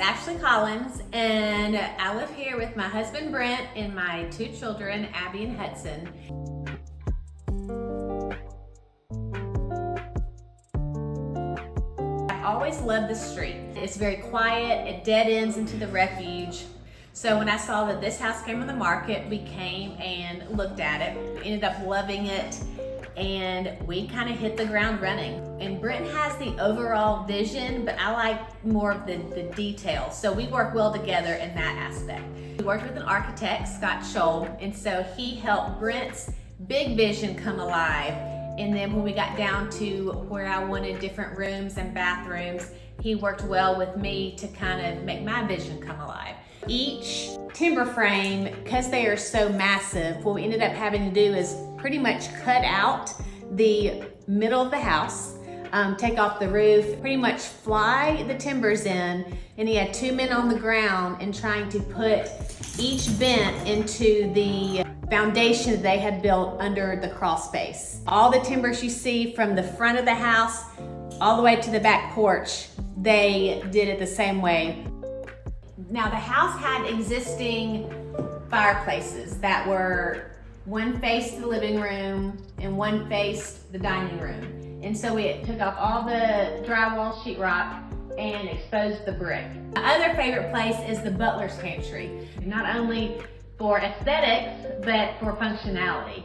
Ashley Collins, and I live here with my husband Brent and my 2 children, Abby and Hudson. I always loved the street. It's very quiet, it dead ends into the refuge. So when I saw that this house came on the market, we came and looked at it. We ended up loving it, and we kind of hit the ground running. And Brent has the overall vision, but I like more of the details. So we work well together in that aspect. We worked with an architect, Scott Scholl, and so he helped Brent's big vision come alive. And then when we got down to where I wanted different rooms and bathrooms, he worked well with me to kind of make my vision come alive. Each timber frame, because they are so massive, what we ended up having to do is pretty much cut out the middle of the house, take off the roof, pretty much fly the timbers in, and he had 2 men on the ground and trying to put each bent into the foundation that they had built under the crawl space. All the timbers you see from the front of the house all the way to the back porch, they did it the same way. Now the house had existing fireplaces that were one faced the living room and one faced the dining room. And so we took off all the drywall sheetrock and exposed the brick. My other favorite place is the butler's pantry, not only for aesthetics, but for functionality.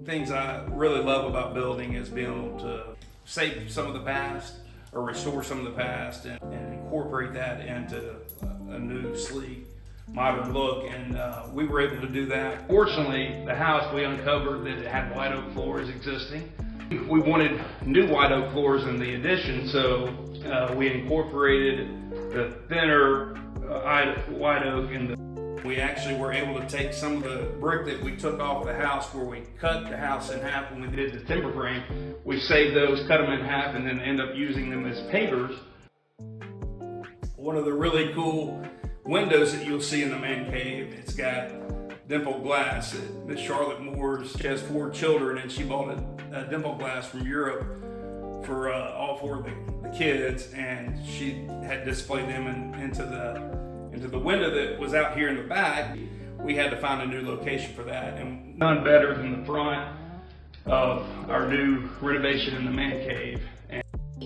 Things I really love about building is being able to save some of the past or restore some of the past and incorporate that into a new, sleek, modern look, and we were able to do that. Fortunately, the house, we uncovered that it had white oak floors existing. We wanted new white oak floors in the addition, so we incorporated the thinner white oak, and we actually were able to take some of the brick that we took off the house, where we cut the house in half when we did the timber frame. We saved those, cut them in half, and then end up using them as pavers. One of the really cool windows that you'll see in the man cave, it's got dimple glass. Miss Charlotte Moore's, she has 4 children, and she bought a dimple glass from Europe for all 4 of the kids, and she had displayed them into the window that was out here in the back. We had to find a new location for that, and none better than the front of our new renovation in the man cave.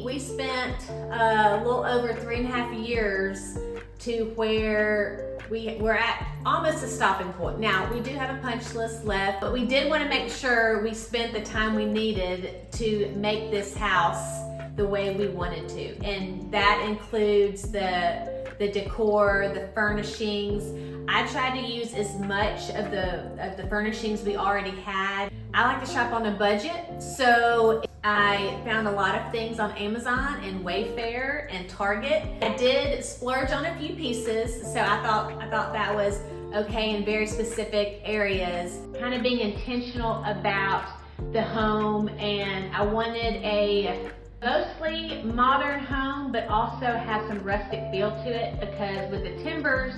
We spent a little over 3.5 years to where we're at almost a stopping point. Now, we do have a punch list left, but we did want to make sure we spent the time we needed to make this house the way we wanted to. And that includes the decor, the furnishings. I tried to use as much of the furnishings we already had. I like to shop on a budget, so I found a lot of things on Amazon and Wayfair and Target. I did splurge on a few pieces, so I thought that was okay in very specific areas. Kind of being intentional about the home, and I wanted a mostly modern home, but also have some rustic feel to it, because with the timbers,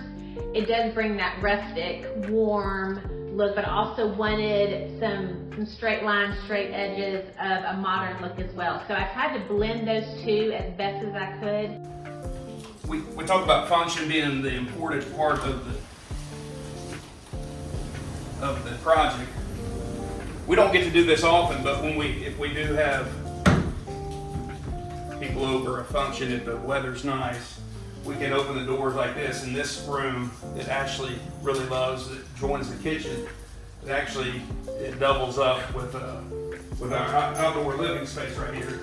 it does bring that rustic, warm look, but I also wanted some straight lines, straight edges of a modern look as well. So I tried to blend those two as best as I could. We talk about function being the important part of the project. We don't get to do this often, but if we do have people over, a function, if the weather's nice, we can open the doors like this. In this room that Ashley really loves, that joins the kitchen, it doubles up with our outdoor living space right here.